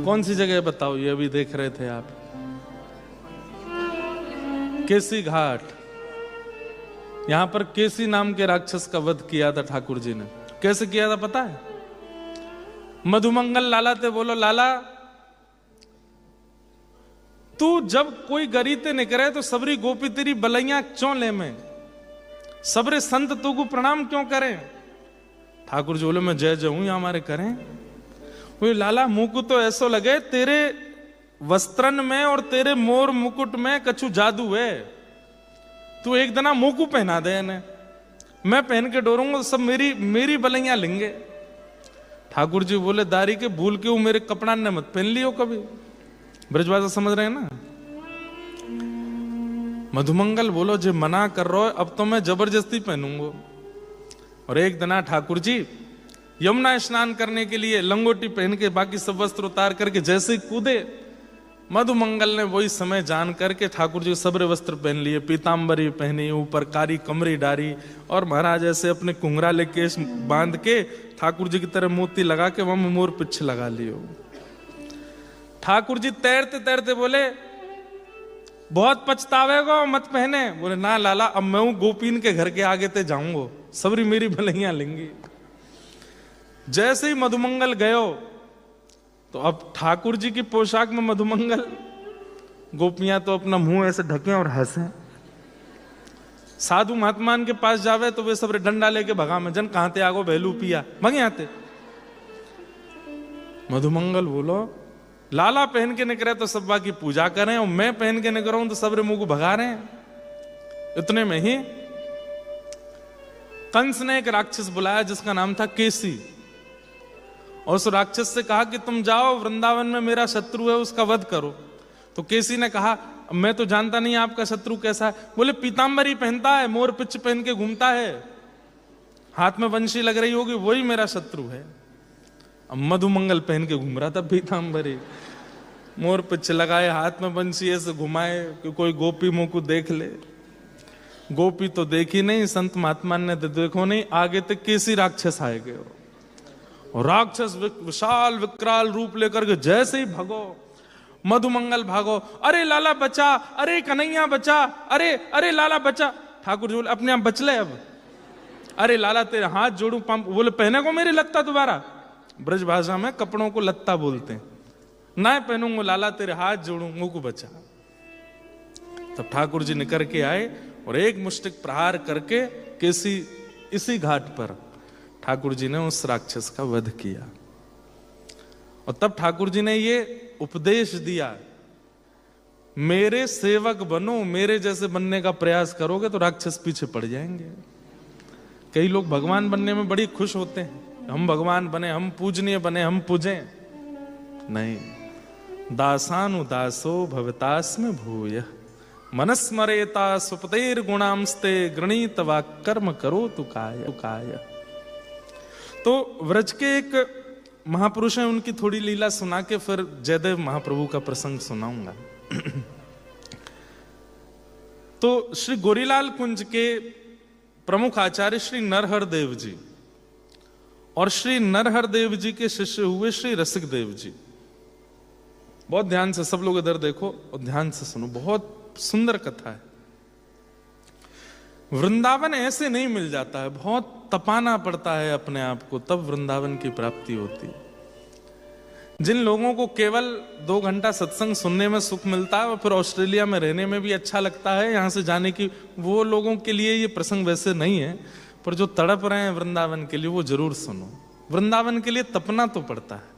कौन सी जगह बताओ, ये अभी देख रहे थे आप? केसी घाट। यहां पर केसी नाम के राक्षस का वध किया था ठाकुर जी ने। कैसे किया था पता है? मधुमंगल लाला ते बोलो, लाला तू जब कोई गरीते नहीं करे तो सबरी गोपी तेरी बलैया क्यों ले में, सबरे संत तू को प्रणाम क्यों करें? ठाकुर जी बोले, मैं जय जय हूं, हमारे करें। वो लाला मुंह को तो ऐसा लगे तेरे वस्त्रन में और तेरे मोर मुकुट में कछु जादू है, तू एक दना मुंह को पहना दे इन्हें, मैं पहन के डोरूंगा तो सब मेरी बलैया लेंगे। ठाकुर जी बोले, दारी के भूल के वो मेरे कपड़ा ने मत पहन लियो कभी। ब्रजभाषा समझ रहे हैं ना? मधुमंगल बोलो, जो मना कर रहा है अब तो मैं जबरदस्ती पहनूंगा। और एक दना ठाकुर जी यमुना स्नान करने के लिए लंगोटी पहन के बाकी सब वस्त्र उतार करके जैसे ही कूदे, मधुमंगल ने वही समय जान करके ठाकुर जी सबरे वस्त्र पहन लिए, पीतांबरी पहनी, ऊपर कारी कमरी डारी, और महाराज ऐसे अपने कुंगराले केश बांध के ठाकुर जी की तरह मोती लगा के वहां मोर पिछ लगा लियो। ठाकुर जी तैरते तैरते बोले, बहुत पछतावेगा मत पहने। बोले, ना लाला, अब मैं हूं गोपीन के घर के आगे ते जाऊंगा, सबरी मेरी भलैया लेंगी। जैसे ही मधुमंगल गयो तो अब ठाकुर जी की पोशाक में मधुमंगल, गोपियां तो अपना मुंह ऐसे ढके और हंसे। साधु महात्मान के पास जावे तो वे सब डंडा लेके भगा में, जन कहां ते आगो बहलू पिया भगे आते। मधुमंगल बोलो, लाला पहन के निकले तो सब बाकी पूजा करें, और मैं पहन के निकल रहा हूं तो सबरे मुंह को भगा रहे हैं। इतने में ही कंस ने एक राक्षस बुलाया जिसका नाम था केसी, और उस राक्षस से कहा कि तुम जाओ वृंदावन में मेरा शत्रु है उसका वध करो। तो केसी ने कहा, मैं तो जानता नहीं आपका शत्रु कैसा है। बोले, पीतांबरी पहनता है, मोर पिच पहन के घूमता है, हाथ में वंशी लग रही होगी, वही मेरा शत्रु है। अब मधुमंगल पहन के घूम रहा था पीतांबरी, मोर पिच लगाए, हाथ में वंशी ऐसे घुमाए कि कोई गोपी मुंह को देख ले। गोपी तो देखी नहीं, संत महात्मा ने तो देखो नहीं, आगे तक केसी राक्षस आए गए, और राक्षस विशाल विकराल रूप लेकर के जैसे ही भागो, मधुमंगल भागो, अरे लाला बचा, अरे कन्हैया बचा, अरे अरे लाला बचा। ठाकुर जी बोले, अपने आप बच ले अब, अरे लाला तेरे हाथ जोड़ू पंप। बोले, पहने को मेरी लत्ता दोबारा? ब्रज भाषा में कपड़ों को लत्ता बोलते हैं। ना पहनूंगा लाला, तेरे हाथ जोड़ू, मुंह को बचा। तब ठाकुर जी निकल के आए और एक मुष्टिक प्रहार करके किसी इसी घाट पर ठाकुर जी ने उस राक्षस का वध किया। और तब ठाकुर जी ने ये उपदेश दिया, मेरे सेवक बनो, मेरे जैसे बनने का प्रयास करोगे तो राक्षस पीछे पड़ जाएंगे। कई लोग भगवान बनने में बड़ी खुश होते हैं, हम भगवान बने, हम पूजनीय बने, हम पूजें। नहीं, दासानु दासो भवतास्म भूय मनस्मरेता सुपतेर गुणांस्ते गृणीत वा कर्म करो तुकाय। तो व्रज के एक महापुरुष हैं, उनकी थोड़ी लीला सुना के फिर जयदेव महाप्रभु का प्रसंग सुनाऊंगा। तो श्री गोरीलाल कुंज के प्रमुख आचार्य श्री नरहर देव जी और श्री नरहर देव जी के शिष्य हुए श्री रसिक देव जी। बहुत ध्यान से सब लोग इधर देखो और ध्यान से सुनो, बहुत सुंदर कथा है। वृंदावन ऐसे नहीं मिल जाता है, बहुत तपाना पड़ता है अपने आप को, तब वृंदावन की प्राप्ति होती है। जिन लोगों को केवल 2 घंटा सत्संग सुनने में सुख मिलता है और फिर ऑस्ट्रेलिया में रहने में भी अच्छा लगता है यहां से जाने की, वो लोगों के लिए ये प्रसंग वैसे नहीं है। पर जो तड़प रहे हैं वृंदावन के लिए वो जरूर सुनो। वृंदावन के लिए तपना तो पड़ता है।